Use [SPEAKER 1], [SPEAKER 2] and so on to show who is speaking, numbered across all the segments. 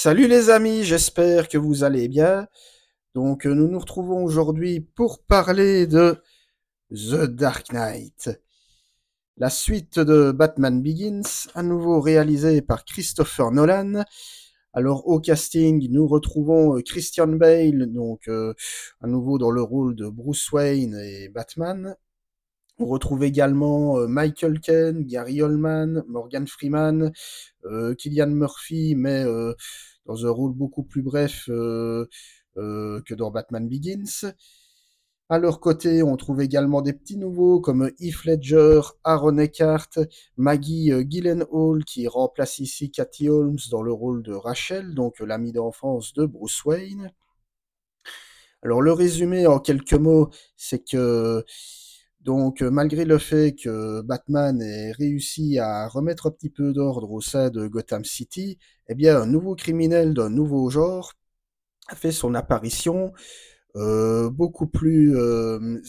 [SPEAKER 1] Salut les amis, j'espère que vous allez bien. Nous nous retrouvons aujourd'hui pour parler de The Dark Knight, la suite de Batman Begins, à nouveau réalisée par Christopher Nolan. Alors au casting, nous retrouvons Christian Bale, à nouveau dans le rôle de Bruce Wayne et Batman. On retrouve également Michael Caine, Gary Oldman, Morgan Freeman, Cillian Murphy, mais dans un rôle beaucoup plus bref que dans Batman Begins. À leur côté, on trouve également des petits nouveaux comme Heath Ledger, Aaron Eckhart, Maggie Gyllenhaal qui remplace ici Cathy Holmes dans le rôle de Rachel, donc l'amie d'enfance de Bruce Wayne. Alors le résumé en quelques mots, c'est que malgré le fait que Batman ait réussi à remettre un petit peu d'ordre au sein de Gotham City, eh bien un nouveau criminel d'un nouveau genre a fait son apparition, beaucoup plus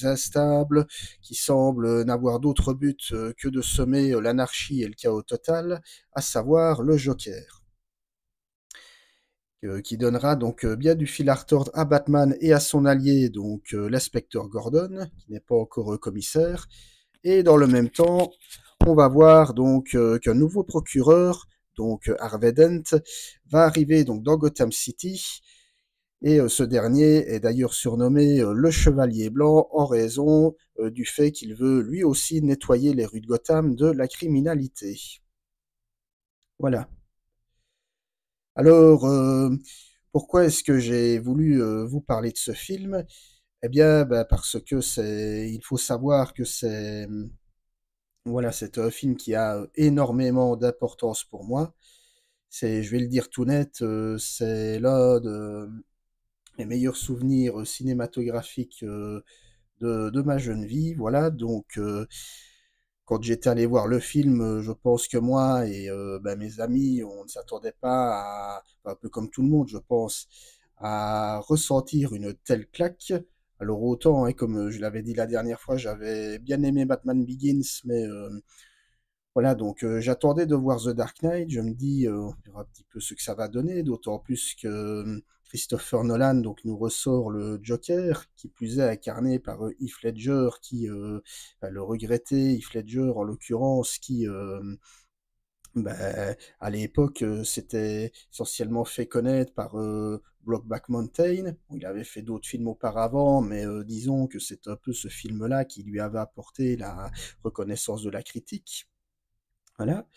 [SPEAKER 1] instable, qui semble n'avoir d'autre but que de semer l'anarchie et le chaos total, à savoir le Joker, qui donnera bien du fil à retordre à Batman et à son allié, l'inspecteur Gordon, qui n'est pas encore commissaire. Et dans le même temps, on va voir qu'un nouveau procureur, Harvey Dent, va arriver dans Gotham City. Et ce dernier est d'ailleurs surnommé le Chevalier Blanc en raison du fait qu'il veut lui aussi nettoyer les rues de Gotham de la criminalité. Voilà. Alors, pourquoi est-ce que j'ai voulu vous parler de ce film? Eh bien, parce que il faut savoir que c'est un film qui a énormément d'importance pour moi. Je vais le dire tout net, c'est l'un de mes meilleurs souvenirs cinématographiques de ma jeune vie. Voilà, quand j'étais allé voir le film, je pense que moi et mes amis, on ne s'attendait pas à, un peu comme tout le monde, je pense, à ressentir une telle claque. Alors autant, hein, comme je l'avais dit la dernière fois, j'avais bien aimé Batman Begins, mais voilà, j'attendais de voir The Dark Knight. Je me dis, on verra un petit peu ce que ça va donner, d'autant plus que Christopher Nolan nous ressort le Joker, qui plus est incarné par Heath Ledger, le regretté Heath Ledger en l'occurrence, qui à l'époque s'était essentiellement fait connaître par Brokeback Mountain. Bon, il avait fait d'autres films auparavant, mais disons que c'est un peu ce film-là qui lui avait apporté la reconnaissance de la critique. Voilà.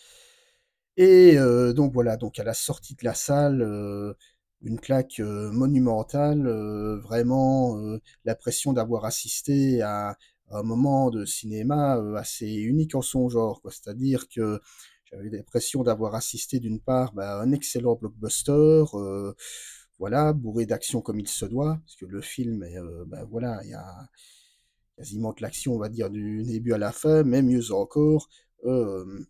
[SPEAKER 1] Et voilà, à la sortie de la salle, une claque monumentale, vraiment l'impression d'avoir assisté à un moment de cinéma assez unique en son genre, quoi. C'est-à-dire que j'avais l'impression d'avoir assisté d'une part à un excellent blockbuster, voilà, bourré d'action comme il se doit, parce que le film est, voilà, il y a quasiment de l'action, on va dire, du début à la fin, mais mieux encore, euh,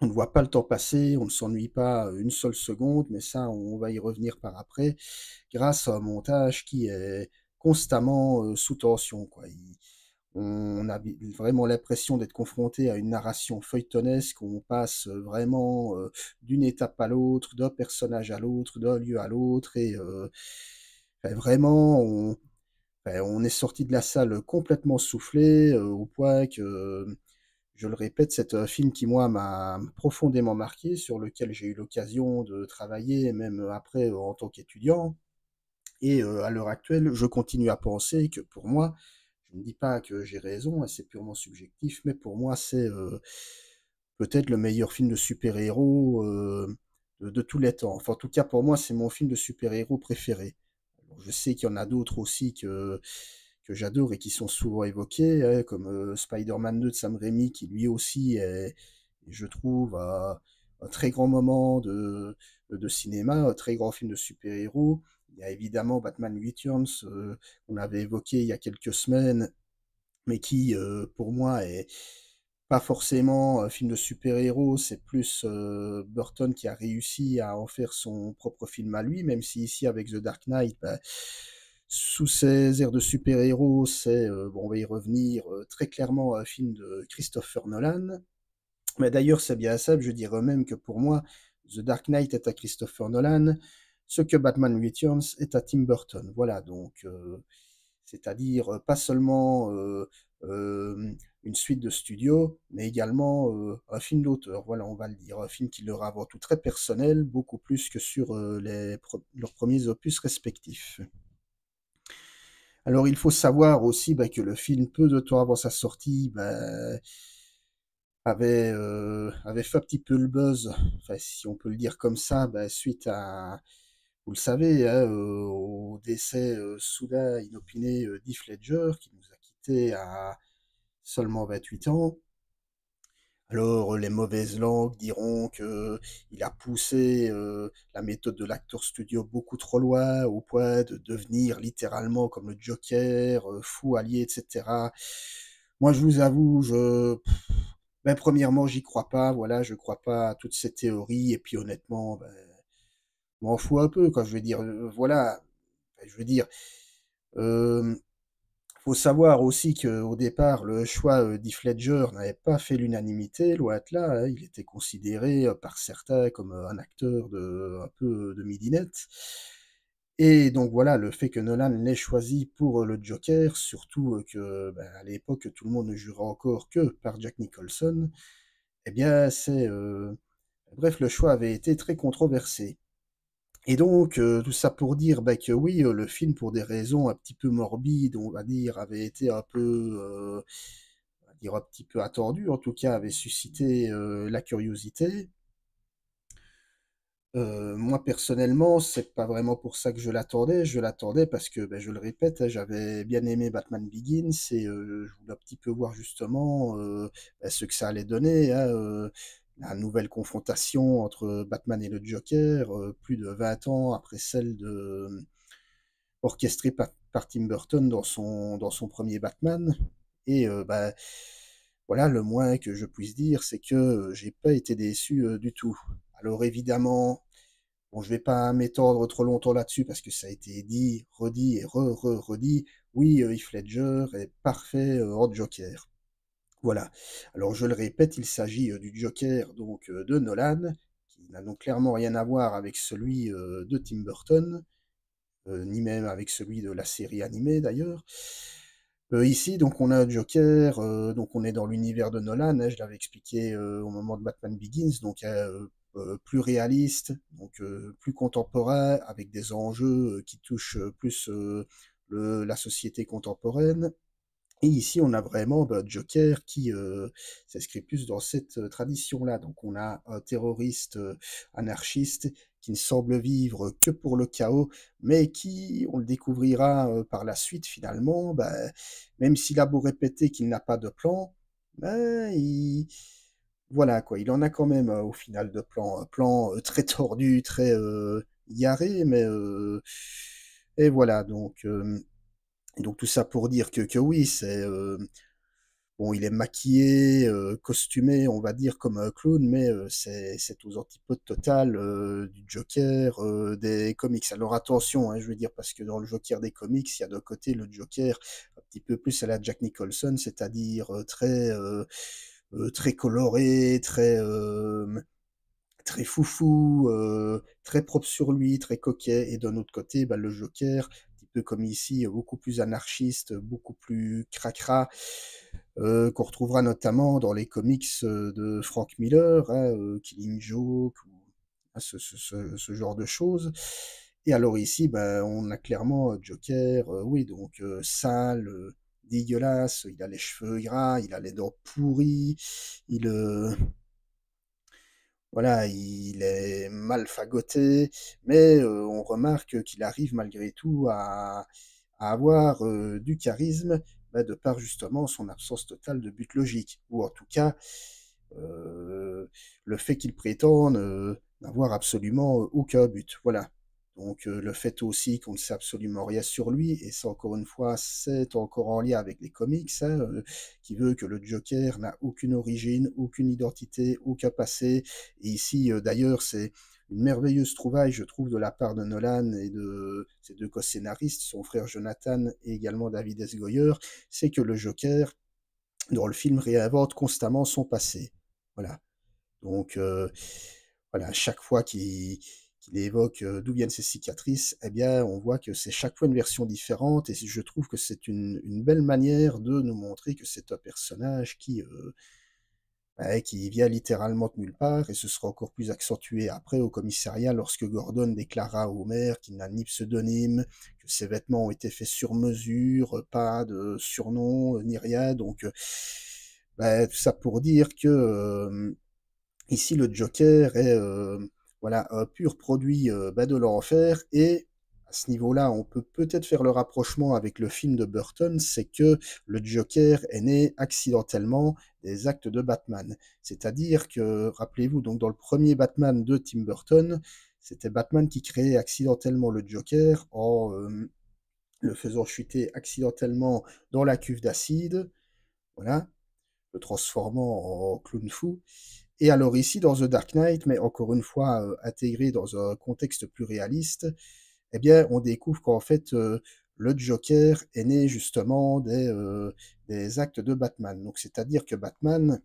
[SPEAKER 1] on ne voit pas le temps passer, on ne s'ennuie pas une seule seconde, mais ça, on va y revenir par après, grâce à un montage qui est constamment sous tension, quoi. On a vraiment l'impression d'être confronté à une narration feuilletonesque où on passe vraiment d'une étape à l'autre, d'un personnage à l'autre, d'un lieu à l'autre, et vraiment, on est sorti de la salle complètement soufflé, au point que je le répète, c'est un film qui, moi, m'a profondément marqué, sur lequel j'ai eu l'occasion de travailler, même après, en tant qu'étudiant. Et à l'heure actuelle, je continue à penser que pour moi, je ne dis pas que j'ai raison, hein, c'est purement subjectif, mais pour moi, c'est peut-être le meilleur film de super-héros de tous les temps. Enfin, en tout cas, pour moi, c'est mon film de super-héros préféré. Alors, je sais qu'il y en a d'autres aussi que j'adore et qui sont souvent évoqués, hein, comme Spider-Man 2 de Sam Raimi, qui lui aussi est, je trouve, un très grand moment de cinéma, un très grand film de super-héros. Il y a évidemment Batman Returns, qu'on avait évoqué il y a quelques semaines, mais qui, pour moi, est pas forcément un film de super-héros, c'est plus Burton qui a réussi à en faire son propre film à lui, même si ici, avec The Dark Knight, sous ses airs de super-héros, c'est, bon, on va y revenir, très clairement un film de Christopher Nolan. Mais d'ailleurs, c'est bien ça, je dirais même que pour moi, The Dark Knight est à Christopher Nolan, ce que Batman Returns est à Tim Burton. Voilà, donc c'est-à-dire, pas seulement, une suite de studio, mais également, un film d'auteur. Voilà, on va le dire. Un film qui leur est avant tout très personnel, beaucoup plus que sur, leurs premiers opus respectifs. Alors il faut savoir aussi, bah, que le film, peu de temps avant sa sortie, bah, avait fait un petit peu le buzz, enfin si on peut le dire comme ça, bah, suite à, vous le savez, hein, au décès, soudain, inopiné, d'Heath Ledger, qui nous a quittés à seulement 28 ans. Alors, les mauvaises langues diront que il a poussé, la méthode de l'acteur studio beaucoup trop loin, au point de devenir littéralement comme le Joker, fou allié et cetera. Moi, je vous avoue, ben, premièrement, j'y crois pas, voilà, je crois pas à toutes ces théories et puis honnêtement, ben, je m'en fous un peu, quoi. Je veux dire, voilà, enfin, je veux dire, hem faut savoir aussi qu'au départ, le choix, d'Heath Ledger n'avait pas fait l'unanimité, loin de là, hein. Il était considéré, par certains comme, un acteur un peu de midinette et donc voilà, le fait que Nolan l'ait choisi pour, le Joker, surtout, que, ben, à l'époque, tout le monde ne jurait encore que par Jack Nicholson, eh bien, bref, le choix avait été très controversé. Et donc, tout ça pour dire, bah, que oui, le film, pour des raisons un petit peu morbides, on va dire, avait été un peu, on va dire un petit peu attendu, en tout cas, avait suscité, la curiosité. Moi, personnellement, c'est pas vraiment pour ça que je l'attendais. Je l'attendais parce que, bah, je le répète, hein, j'avais bien aimé Batman Begins et je voulais un petit peu voir justement, bah, ce que ça allait donner, hein, la nouvelle confrontation entre Batman et le Joker, plus de 20 ans après celle orchestrée par Tim Burton dans son 1er Batman et bah, voilà, le moins que je puisse dire, c'est que, j'ai pas été déçu, du tout. Alors évidemment, bon, je vais pas m'étendre trop longtemps là-dessus parce que ça a été dit, redit et redit. Oui, Heath Ledger est parfait, en Joker. Voilà. Alors je le répète, il s'agit, du Joker donc, de Nolan, qui n'a donc clairement rien à voir avec celui, de Tim Burton, ni même avec celui de la série animée d'ailleurs. Ici donc on a un Joker, donc on est dans l'univers de Nolan, hein, je l'avais expliqué, au moment de Batman Begins, donc plus réaliste, donc plus contemporain, avec des enjeux, qui touchent, plus, la société contemporaine. Et ici, on a vraiment, bah, Joker qui, s'inscrit plus dans cette, tradition-là. Donc on a un terroriste, anarchiste qui ne semble vivre que pour le chaos, mais qui, on le découvrira, par la suite finalement, bah, même s'il a beau répéter qu'il n'a pas de plan, ben, voilà quoi, il en a quand même, au final de plan. Un plan, très tordu, très, égaré, mais, et voilà donc tout ça pour dire que oui, bon, il est maquillé, costumé, on va dire, comme un clown, mais c'est aux antipodes totales, du Joker, des comics. Alors attention, hein, je veux dire, parce que dans le Joker des comics, il y a d'un côté le Joker un petit peu plus à la Jack Nicholson, c'est-à-dire, très coloré, très foufou, très propre sur lui, très coquet et d'un autre côté, bah, le Joker, un petit peu comme ici, beaucoup plus anarchiste, beaucoup plus cracra, qu'on retrouvera notamment dans les comics, de Frank Miller, hein, Killing Joke ou ah, ce genre de choses et alors ici, bah, on a clairement, Joker, oui donc sale, dégueulasse, il a les cheveux gras, il a les dents pourries, il, voilà, il est mal fagoté, mais on remarque qu'il arrive malgré tout à avoir, du charisme, bah, de par justement son absence totale de but logique ou en tout cas, heu, le fait qu'il prétende, n'avoir absolument aucun but, voilà. Donc le fait aussi qu'on ne sait absolument rien sur lui et ça encore une fois, c'est encore en lien avec les comics, hein, qui veut que le Joker n'a aucune origine, aucune identité, aucun passé et ici, d'ailleurs, c'est une merveilleuse trouvaille, je trouve, de la part de Nolan et de ses 2 co-scénaristes, son frère Jonathan et également David S. Goyer, c'est que le Joker, dans le film, réinvente constamment son passé. Voilà. Donc, voilà, à chaque fois qu'il évoque, d'où viennent ses cicatrices, eh bien, on voit que c'est chaque fois une version différente et je trouve que c'est une belle manière de nous montrer que c'est un personnage qui vient littéralement de nulle part et ce sera encore plus accentué après au commissariat lorsque Gordon déclara à Homer qu'il n'a ni pseudonyme, que ses vêtements ont été faits sur mesure, pas de surnom, ni rien donc tout ça pour dire que, ici, le Joker est, voilà, un pur produit, de l'enfer et à ce niveau-là, on peut peut-être faire le rapprochement avec le film de Burton, c'est que le Joker est né accidentellement des actes de Batman. C'est-à-dire que, rappelez-vous, donc dans le premier Batman de Tim Burton, c'était Batman qui créait accidentellement le Joker en, le faisant chuter accidentellement dans la cuve d'acide, voilà, le transformant en clown fou et alors ici, dans The Dark Knight, mais encore une fois, intégré dans un contexte plus réaliste, eh bien, on découvre qu'en fait, le Joker est né justement des actes de Batman. Donc c'est-à-dire que Batman,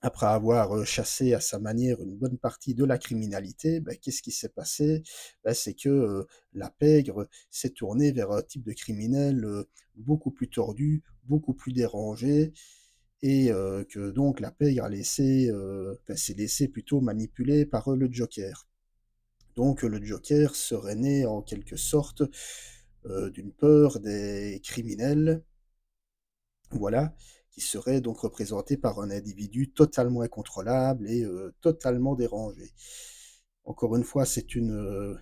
[SPEAKER 1] après avoir, chassé à sa manière une bonne partie de la criminalité, qu'est-ce qui s'est passé? C'est que, la pègre s'est tournée vers un type de criminel, beaucoup plus tordu, beaucoup plus dérangé et que donc la pègre a laissé, s'est laissé plutôt manipuler par, le Joker. Donc le Joker serait né en quelque sorte, d'une peur des criminels, voilà, qui serait donc représenté par un individu totalement incontrôlable et totalement dérangé. Encore une fois, c'est une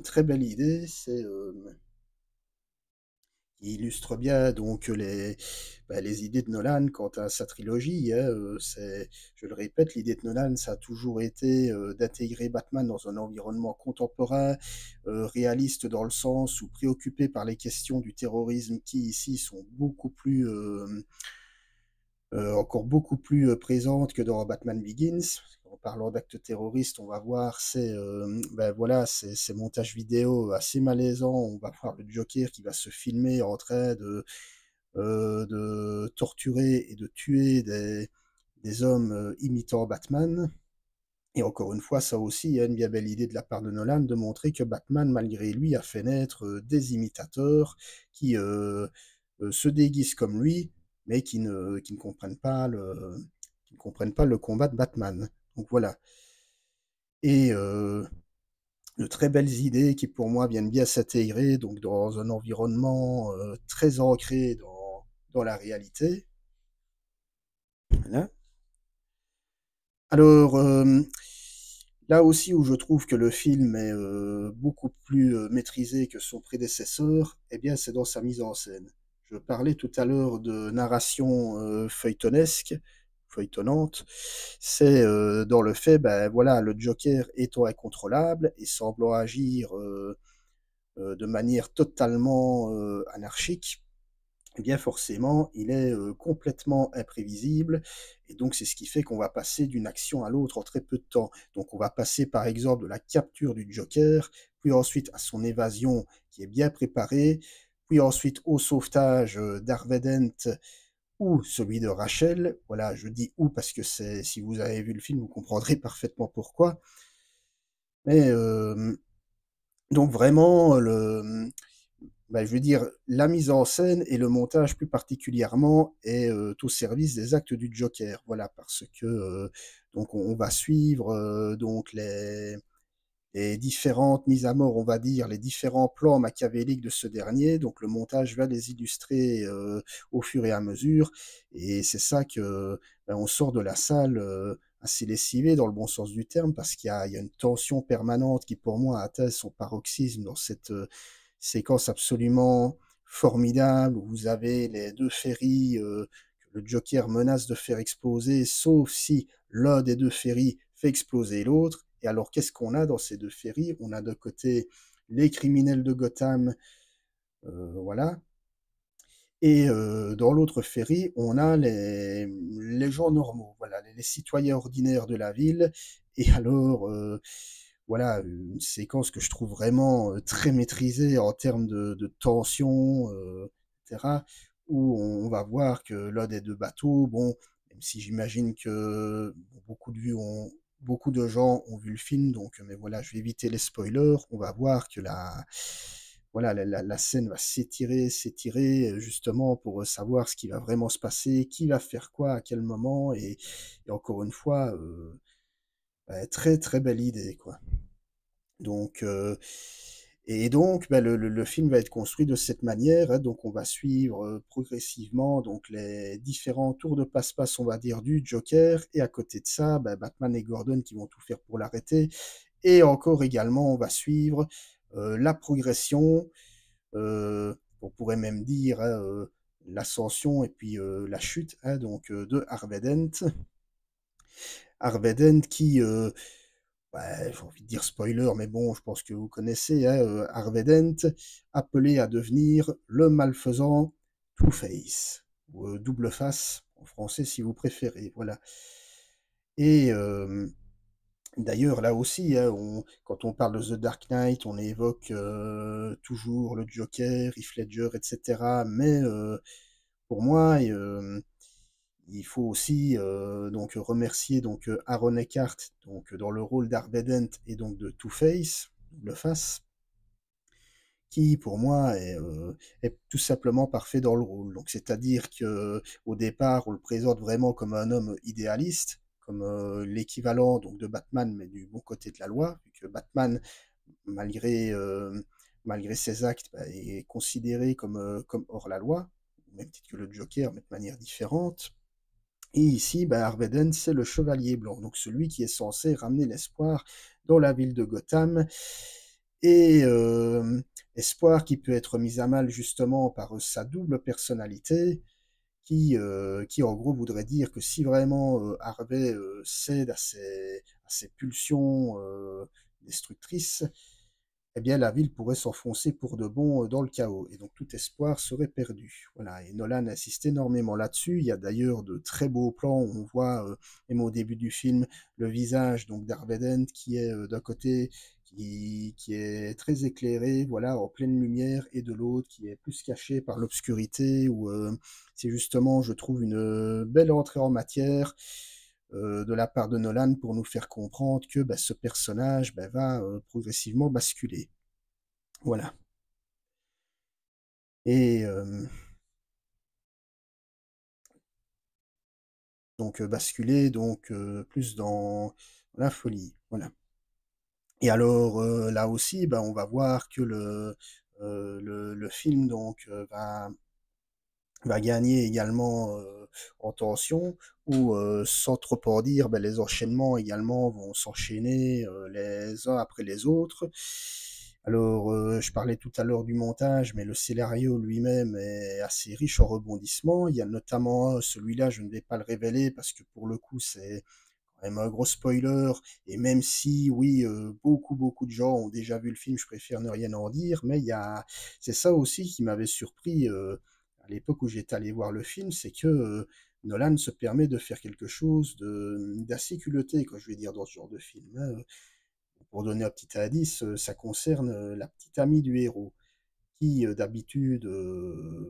[SPEAKER 1] très belle idée, qui illustre bien donc les idées de Nolan quant à sa trilogie, hein, c'est je le répète, l'idée de Nolan, ça a toujours été, d'intégrer Batman dans un environnement contemporain, réaliste dans le sens où préoccupé par les questions du terrorisme qui ici sont beaucoup plus, encore beaucoup plus, présentes que dans Batman Begins. En parlant d'actes terroristes, on va voir voilà, ces montages vidéo assez malaisants. On va voir le Joker qui va se filmer en train de torturer et de tuer des hommes, imitant Batman et encore une fois, ça aussi, il y a une bien belle idée de la part de Nolan de montrer que Batman, malgré lui, a fait naître, des imitateurs qui, se déguisent comme lui, mais qui ne comprennent pas le combat de Batman. Donc voilà et de très belles idées qui, pour moi, viennent bien s'intégrer donc dans un environnement, très ancré dans la réalité. Voilà. Alors, là aussi où je trouve que le film est, beaucoup plus, maîtrisé que son prédécesseur, eh bien, c'est dans sa mise en scène. Je parlais tout à l'heure de narration, feuilletonesque, feuilletonnante. C'est, dans le fait, voilà, le Joker étant incontrôlable et semblant agir, de manière totalement, anarchique, eh bien forcément, il est, complètement imprévisible et donc c'est ce qui fait qu'on va passer d'une action à l'autre en très peu de temps. Donc on va passer par exemple de la capture du Joker, puis ensuite à son évasion qui est bien préparée, puis ensuite au sauvetage, d'Harvey Dent ou celui de Rachel. Voilà, je dis «ou» parce que c'est si vous avez vu le film, vous comprendrez parfaitement pourquoi. Mais, donc vraiment je veux dire, la mise en scène et le montage plus particulièrement est, au service des actes du Joker. Voilà, parce que, donc on va suivre, donc les différentes mises à mort, on va dire, les différents plans machiavéliques de ce dernier. Donc le montage va les illustrer, au fur et à mesure et c'est ça que, on sort de la salle, assez lessivé dans le bon sens du terme parce qu'il y a une tension permanente qui pour moi atteint son paroxysme dans cette, séquence absolument formidable où vous avez les 2 ferrys, que le Joker menace de faire exploser, sauf si l'un des 2 ferrys fait exploser l'autre. Et alors qu'est-ce qu'on a dans ces 2 ferrys? On a d'un côté les criminels de Gotham, voilà, et dans l'autre ferry, on a les gens normaux, voilà, les citoyens ordinaires de la ville et alors, voilà, une séquence que je trouve vraiment, très maîtrisée en termes de tension, et cetera, où on va voir que l'un des 2 bateaux, bon, même si j'imagine que beaucoup de gens ont vu le film, donc mais voilà, je vais éviter les spoilers. On va voir que la scène va s'étirer, s'étirer, justement pour, savoir ce qui va vraiment se passer, qui va faire quoi, à quel moment et encore une fois, bah, très, très belle idée, quoi. Donc et donc, bah, le film va être construit de cette manière, hein, donc on va suivre, progressivement donc les différents tours de passe-passe, on va dire, du Joker et à côté de ça, bah, Batman et Gordon qui vont tout faire pour l'arrêter et encore également, on va suivre, la progression, on pourrait même dire, hein, l'ascension et puis, la chute, hein, donc, de Harvey Dent. Harvey Dent qui, bah, j'ai envie de dire spoiler, mais bon, je pense que vous connaissez, hein, Harvey Dent, appelé à devenir le malfaisant Two-Face, ou Double Face en français si vous préférez, voilà. Et d'ailleurs là aussi, hein, quand on parle de The Dark Knight, on évoque, toujours le Joker, Heath Ledger et cetera, mais pour moi, il faut aussi, donc remercier donc, Aaron Eckhart, donc dans le rôle d'Harvey Dent et donc de Two-Face, Double Face, qui pour moi est tout simplement parfait dans le rôle. Donc c'est-à-dire que au départ, on le présente vraiment comme un homme idéaliste, comme, l'équivalent donc de Batman, mais du bon côté de la loi, vu que Batman, malgré, malgré ses actes, bah, est considéré comme hors la loi, au même titre que le Joker, mais de manière différente. Et ici, bah, Harvey c'est le Chevalier Blanc, donc celui qui est censé ramener l'espoir dans la ville de Gotham et espoir qui peut être mis à mal justement par, sa double personnalité qui en gros voudrait dire que si vraiment, Harvey, cède à ses pulsions, destructrices, eh bien la ville pourrait s'enfoncer pour de bon, dans le chaos et donc tout espoir serait perdu. Voilà et Nolan insiste énormément là-dessus. Il y a d'ailleurs de très beaux plans où on voit, même au début du film, le visage donc d'Harvey Dent qui est, d'un côté qui est très éclairé, voilà, en pleine lumière et de l'autre qui est plus caché par l'obscurité où, c'est justement, je trouve, une, belle entrée en matière, de la part de Nolan pour nous faire comprendre que, bah, ce personnage, bah, va, progressivement basculer. Voilà et donc basculer donc plus dans la folie, voilà et alors, là aussi, bah, on va voir que le film donc va gagner également, en tension où, sans trop en dire, bah, les enchaînements également vont s'enchaîner, les uns après les autres. Alors, je parlais tout à l'heure du montage, mais le scénario lui-même est assez riche en rebondissements. Il y a notamment celui-là, je ne vais pas le révéler parce que pour le coup, c'est quand même un gros spoiler et même si oui, beaucoup, beaucoup de gens ont déjà vu le film, je préfère ne rien en dire, mais il y a c'est ça aussi qui m'avait surpris, à l'époque où j'étais allé voir le film, c'est que, Nolan se permet de faire quelque chose d'assez culotté, quoi, je vais dire, dans ce genre de film, hein, pour donner un petit indice, ça concerne, la petite amie du héros qui, d'habitude,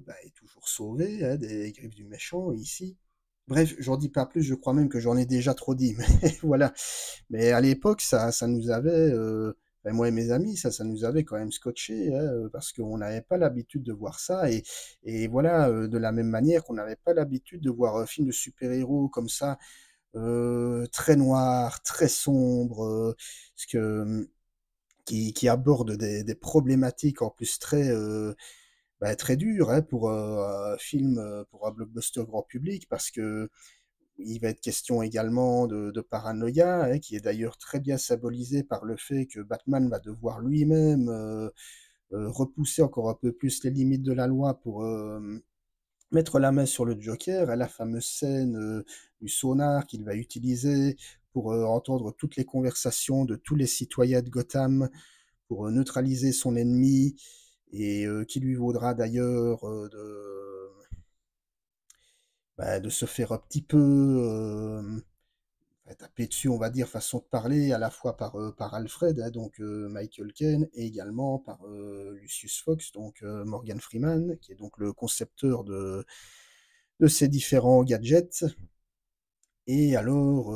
[SPEAKER 1] bah, est toujours sauvée, hein, des griffes du méchant ici. Bref, j'en dis pas plus, je crois même que j'en ai déjà trop dit, mais voilà. Mais à l'époque, ça nous avait, bah, moi et mes amis, ça nous avait quand même scotché, hein, parce qu'on n'avait pas l'habitude de voir ça et voilà, de la même manière qu'on n'avait pas l'habitude de voir un film de super-héros comme ça, très noir, très sombre, parce que, qui aborde des problématiques en plus très, bah, très dures, hein, pour, un film, pour un blockbuster grand public parce que il va être question également de paranoïa, hein, qui est d'ailleurs très bien symbolisé par le fait que Batman va devoir lui-même, repousser encore un peu plus les limites de la loi pour, mettre la main sur le Joker, hein, la fameuse scène, du sonar qu'il va utiliser pour, entendre toutes les conversations de tous les citoyens de Gotham, pour, neutraliser son ennemi et qui lui vaudra d'ailleurs, de se faire un petit peu, taper dessus, on va dire, façon de parler, à la fois par Alfred, hein, donc Michael Caine et également par, Lucius Fox, donc Morgan Freeman, qui est donc le concepteur de ces différents gadgets et alors,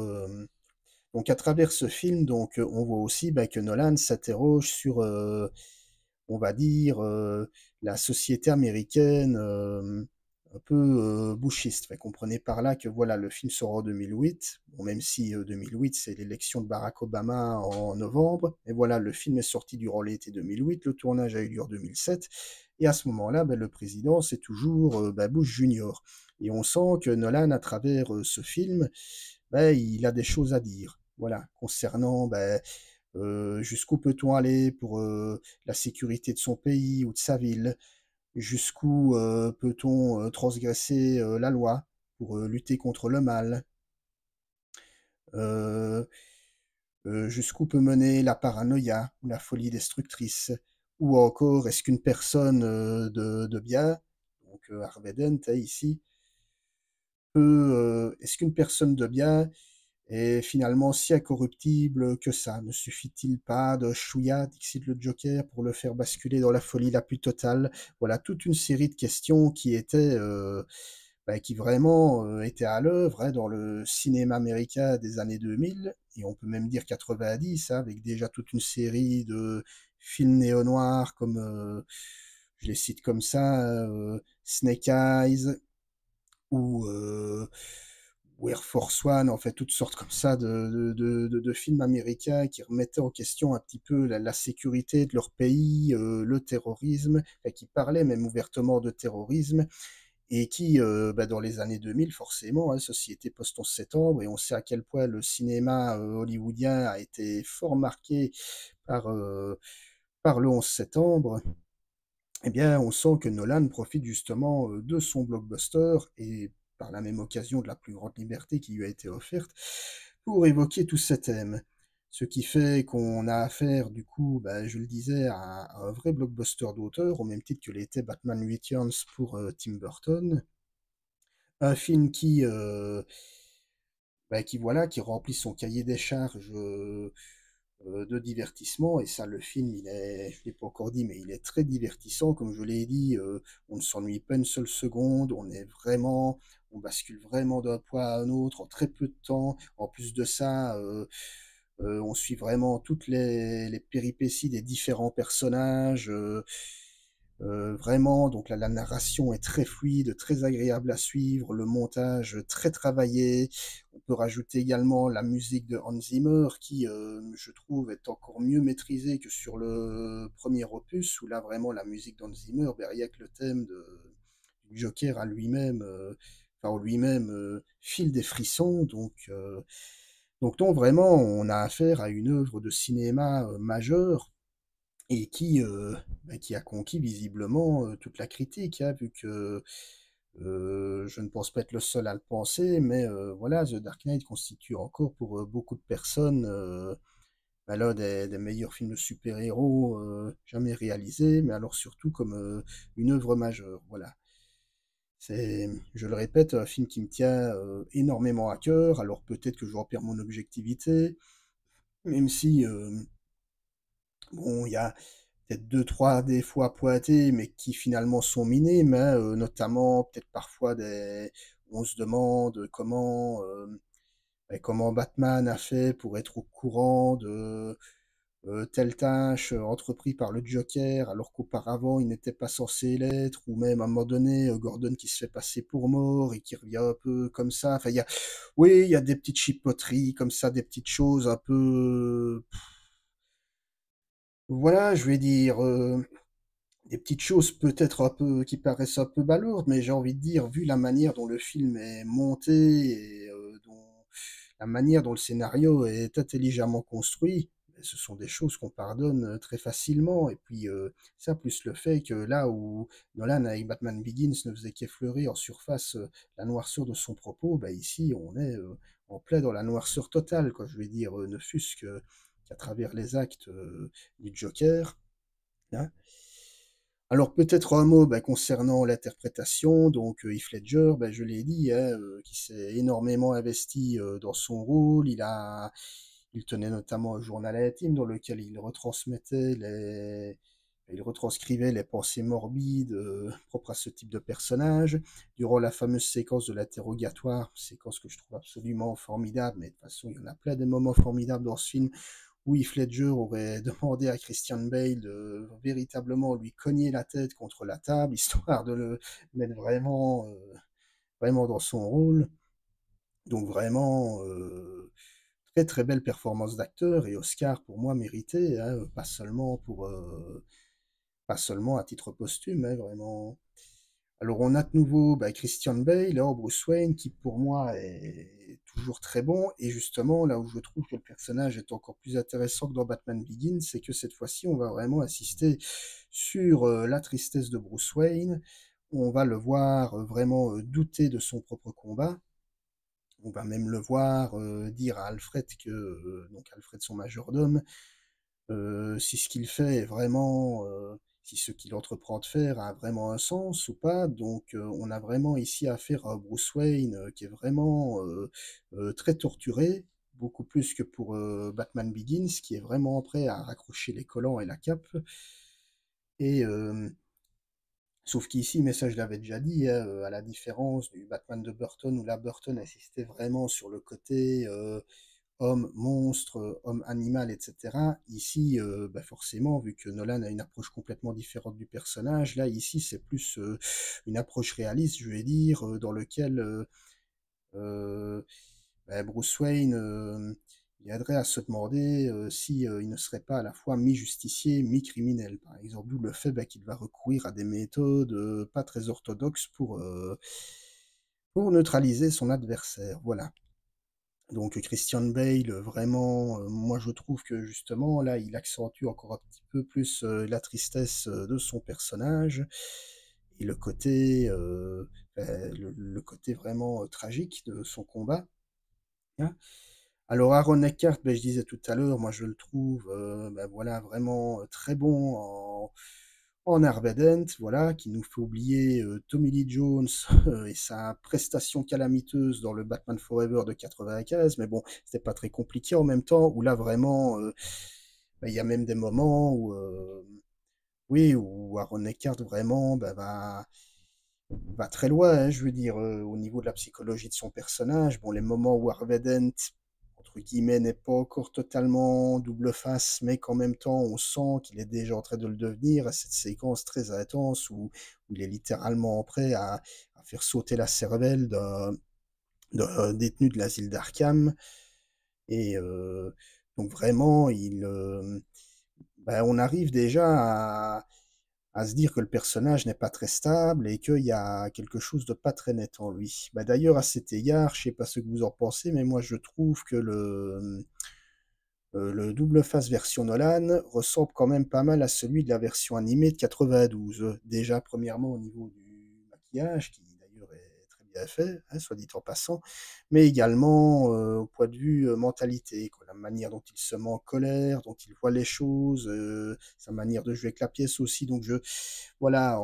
[SPEAKER 1] Donc à travers ce film, donc, on voit aussi, bah, que Nolan s'interroge sur, on va dire, la société américaine, un peu, bushiste. Enfin, comprenez par là que voilà, le film sort en 2008. Bon, même si, 2008, c'est l'élection de Barack Obama en novembre. Et voilà, le film est sorti durant l'été 2008. Le tournage a eu lieu en 2007. Et à ce moment-là, bah, le président, c'est toujours, bah, Bush junior. Et on sent que Nolan, à travers, ce film, bah, il a des choses à dire. Voilà, concernant, bah, jusqu'où peut-on aller pour, la sécurité de son pays ou de sa ville? Jusqu'où, peut-on, transgresser, la loi pour, lutter contre le mal? Heu Jusqu'où peut mener la paranoïa ou la folie destructrice? Ou encore, est-ce qu'une personne, de bien, donc Harvey Dent, hein, ici, est-ce qu'une personne de bien est finalement si incorruptible que ça? Ne suffit-il pas de chouïa, dixit le Joker, pour le faire basculer dans la folie la plus totale? Voilà, toute une série de questions qui étaient, bah, qui vraiment, étaient à l'œuvre, hein, dans le cinéma américain des années 2000 et on peut même dire 90, hein, avec déjà toute une série de films néo-noirs comme, je les cite comme ça, Snake Eyes, ou, Air Force One, en fait, toutes sortes comme ça de films américains qui remettaient en question un petit peu la sécurité de leur pays, le terrorisme, enfin, qui parlaient même ouvertement de terrorisme et qui, bah, dans les années 2000 forcément, hein, société post-11 septembre et on sait à quel point le cinéma, hollywoodien a été fort marqué par, par le 11 septembre. Eh bien, on sent que Nolan profite justement, de son blockbuster et par la même occasion de la plus grande liberté qui lui a été offerte, pour évoquer tous ces thèmes. Ce qui fait qu'on a affaire du coup, bah, je le disais, à un vrai blockbuster d'auteur, au même titre que l'était Batman Returns pour, Tim Burton. Un film qui voilà, qui remplit son cahier des charges, de divertissement et ça le film il est je l'ai pas encore dit, mais il est très divertissant comme je l'ai dit, on ne s'ennuie pas une seule seconde, on bascule vraiment d'un point à un autre en très peu de temps. En plus de ça, on suit vraiment toutes les péripéties des différents personnages, vraiment donc la narration est très fluide, très agréable à suivre, le montage, très travaillé. On peut rajouter également la musique de Hans Zimmer qui, je trouve est encore mieux maîtrisée que sur le premier opus où là vraiment la musique d'Hans Zimmer, bah, rien que le thème du Joker à lui-même, enfin en lui-même, file des frissons donc non vraiment on a affaire à une œuvre de cinéma, majeure et qui, bah, qui a conquis visiblement, toute la critique, hein, vu que, je ne pense pas être le seul à le penser, mais voilà, The Dark Knight constitue encore pour, beaucoup de personnes, bah, l'un des meilleurs films de super-héros, jamais réalisés, mais alors surtout comme, une œuvre majeure, voilà. C'est, je le répète, un film qui me tient, énormément à cœur, alors peut-être que j'en perds mon objectivité, même si, bon, il y a peut-être deux trois des fois pointés, mais qui finalement sont minimes, hein, notamment peut-être parfois des on se demande comment, comment Batman a fait pour être au courant de, telle tâche, entreprise par le Joker, alors qu'auparavant il n'était pas censé l'être, ou même à un moment donné, Gordon qui se fait passer pour mort et qui revient un peu comme ça. Enfin, il y a oui, il y a des petites chipoteries comme ça, des petites choses un peu, voilà, je vais dire, des petites choses peut-être un peu qui paraissent un peu balourdes, mais j'ai envie de dire, vu la manière dont le film est monté et dont la manière dont le scénario est intelligemment construit, beh, ce sont des choses qu'on pardonne, très facilement et puis, ça plus le fait que là où Nolan avec Batman Begins ne faisait qu'effleurer en surface, la noirceur de son propos, bah, ici on est, en plein dans la noirceur totale quoi. Je vais dire, ne fût-ce qu'à travers les actes, du Joker, hein. Alors peut-être un mot, bah, concernant l'interprétation, donc Heath Ledger, bah, je l'ai dit, hein, qui s'est énormément investi, dans son rôle. Il tenait notamment un journal intime dans lequel il retransmettait Il retranscrivait les pensées morbides, propres à ce type de personnage. Durant la fameuse séquence de l'interrogatoire, séquence que je trouve absolument formidable, mais de toute façon, il y en a plein de moments formidables dans ce film, où Heath Ledger aurait demandé à Christian Bale de véritablement lui cogner la tête contre la table, histoire de le mettre vraiment dans son rôle. Donc vraiment, très, très belle performance d'acteur et Oscar pour moi mérité, hein, pas seulement à titre posthume, hein, vraiment. Alors on a de nouveau, bah, Christian Bale, alors Bruce Wayne, qui pour moi est toujours très bon. Et justement, là où je trouve que le personnage est encore plus intéressant que dans Batman Begins, c'est que cette fois-ci, on va vraiment assister sur la tristesse de Bruce Wayne. On va le voir vraiment douter de son propre combat. On va même le voir dire à Alfred donc Alfred son majordome, si ce qu'il fait est vraiment, si ce qu'il entreprend de faire a vraiment un sens ou pas. Donc, on a vraiment ici affaire à Bruce Wayne, qui est vraiment, très torturé, beaucoup plus que pour, Batman Begins, qui est vraiment prêt à raccrocher les collants et la cape. Et sauf qu'ici, mais ça je l'avais déjà dit, hein, à la différence du Batman de Burton, où là Burton insistait vraiment sur le côté, homme, monstre, homme animal, etc. Ici, bah forcément, vu que Nolan a une approche complètement différente du personnage, là, ici, c'est plus une approche réaliste, je vais dire, dans lequel euh, bah, Bruce Wayne il aiderait à se demander si il ne serait pas à la fois mi-justicier, mi-criminel, par exemple, d'où le fait bah, qu'il va recourir à des méthodes pas très orthodoxes pour neutraliser son adversaire. Voilà. Donc Christian Bale, vraiment, moi je trouve que justement là, il accentue encore un petit peu plus, la tristesse, de son personnage et le côté vraiment, tragique de son combat, hein. Alors Aaron Eckhart, beh, je disais tout à l'heure, moi je le trouve, bah, voilà, vraiment, très bon en Harvey Dent, voilà, qui nous fait oublier, Tommy Lee Jones, et sa prestation calamiteuse dans le Batman Forever de 95. Mais bon, c'était pas très compliqué en même temps, où là vraiment, bah, il y a même des moments où, oui, où Aaron Eckhart vraiment, bah, va très loin, hein, je veux dire, au niveau de la psychologie de son personnage. Bon, les moments où Harvey Dent, entre guillemets, n'est pas encore totalement double face, mais qu'en même temps, on sent qu'il est déjà en train de le devenir, à cette séquence très intense où il est littéralement prêt à faire sauter la cervelle d'un détenu de l'asile d'Arkham. Et donc vraiment, bah, on arrive déjà à se dire que le personnage n'est pas très stable et qu'il y a quelque chose de pas très net en lui. Bah, d'ailleurs, à cet égard, je sais pas ce que vous en pensez, mais moi je trouve que le double face version Nolan ressemble quand même pas mal à celui de la version animée de 92. Déjà, premièrement, au niveau du maquillage, qui d'ailleurs est très bien fait, hein, soit dit en passant, mais également au point de vue mentalité, quoi, la manière dont il se met en colère, dont il voit les choses, sa manière de jouer avec la pièce aussi. Donc voilà,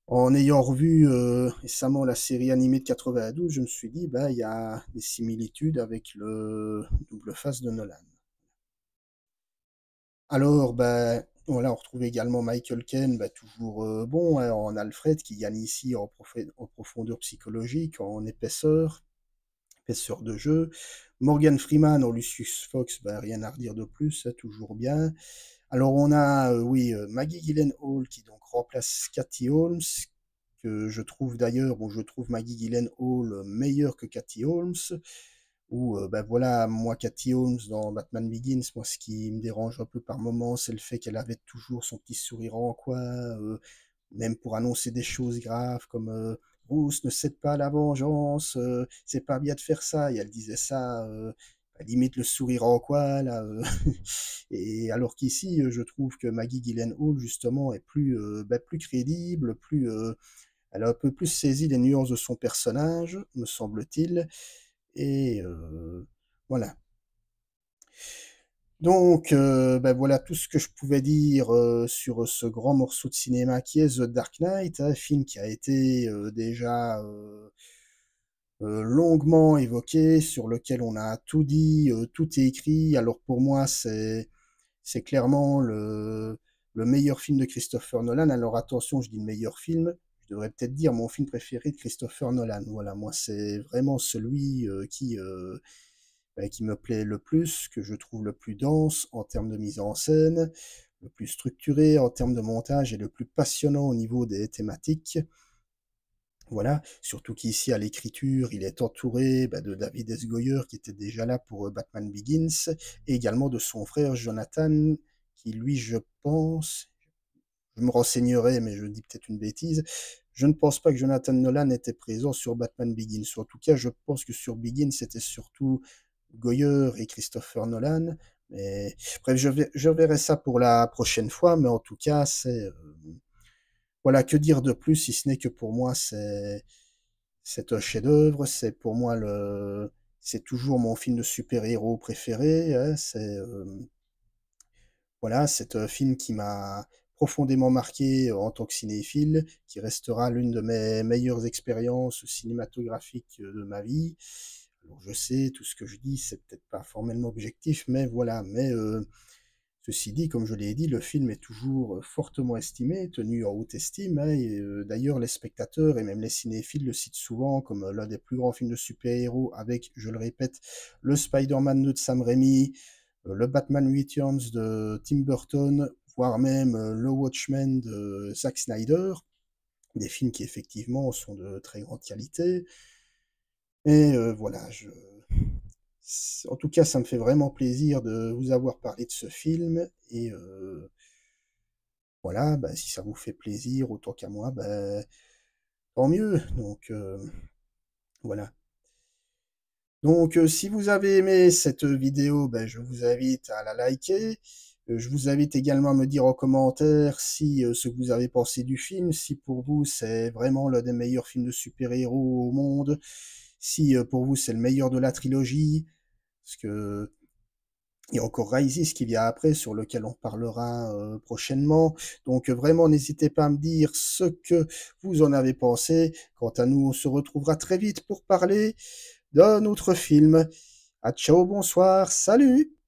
[SPEAKER 1] en ayant revu récemment la série animée de 92, je me suis dit, bah, il y a des similitudes avec le double face de Nolan. Alors, bah, voilà, on retrouve également Michael Caine, bah, toujours bon, hein, en Alfred, qui gagne ici en profondeur psychologique, en épaisseur de jeu. Morgan Freeman en Lucius Fox, bah, rien à redire de plus, hein, toujours bien. Alors on a, oui, Maggie Gyllenhaal qui donc remplace Cathy Holmes, que je trouve d'ailleurs, bon, je trouve Maggie Gyllenhaal meilleure que Cathy Holmes. Ou, bah, voilà, moi, Cathy Holmes dans Batman Begins, moi, ce qui me dérange un peu par moments, c'est le fait qu'elle avait toujours son petit sourire en coin, même pour annoncer des choses graves comme Bruce, ne cède pas à la vengeance, c'est pas bien de faire ça. Et elle disait ça, bah, limite le sourire en coin, là. Et alors qu'ici, je trouve que Maggie Gyllenhaal, justement, est plus crédible, elle a un peu plus saisi les nuances de son personnage, me semble-t-il. Et voilà. Donc, bah, voilà tout ce que je pouvais dire sur ce grand morceau de cinéma qui est The Dark Knight, un film qui a été déjà longuement évoqué, sur lequel on a tout dit, tout est écrit. Alors pour moi, c'est clairement le meilleur film de Christopher Nolan. Alors attention, je dis le meilleur film, je devrais peut-être dire mon film préféré de Christopher Nolan. Voilà, moi c'est vraiment celui qui me plaît le plus, que je trouve le plus dense en termes de mise en scène, le plus structuré en termes de montage et le plus passionnant au niveau des thématiques. Voilà, surtout qu'ici à l'écriture, il est entouré de David S. Goyer qui était déjà là pour Batman Begins, et également de son frère Jonathan, qui lui, je pense, je me renseignerai, mais je dis peut-être une bêtise, je ne pense pas que Jonathan Nolan était présent sur Batman Begins. En tout cas, je pense que sur Begins, c'était surtout Goyer et Christopher Nolan. Mais bref, je verrai ça pour la prochaine fois, mais en tout cas, voilà, que dire de plus, si ce n'est que pour moi, c'est un chef-d'œuvre, c'est pour moi c'est toujours mon film de super-héros préféré, hein, voilà, c'est un film qui m'a profondément marqué en tant que cinéphile, qui restera l'une de mes meilleures expériences cinématographiques de ma vie. Alors je sais, tout ce que je dis, c'est peut-être pas formellement objectif, mais voilà, ceci dit, comme je l'ai dit, le film est toujours fortement estimé, tenu en haute estime, hein, et d'ailleurs les spectateurs et même les cinéphiles le citent souvent comme l'un des plus grands films de super-héros avec, je le répète, le Spider-Man 2 de Sam Raimi, le Batman Returns de Tim Burton, voire même le Watchmen de Zack Snyder, des films qui effectivement sont de très grande qualité. Et voilà, en tout cas, ça me fait vraiment plaisir de vous avoir parlé de ce film, et voilà, si ça vous fait plaisir autant qu'à moi, tant mieux. Donc voilà. Donc si vous avez aimé cette vidéo, je vous invite à la liker. Je vous invite également à me dire en commentaire si ce que vous avez pensé du film, si pour vous c'est vraiment l'un des meilleurs films de super-héros au monde, si pour vous c'est le meilleur de la trilogie, parce que il y a encore Rises qui vient après, sur lequel on parlera prochainement. Donc vraiment, n'hésitez pas à me dire ce que vous en avez pensé. Quant à nous, on se retrouvera très vite pour parler d'un autre film. À ciao, bonsoir, salut!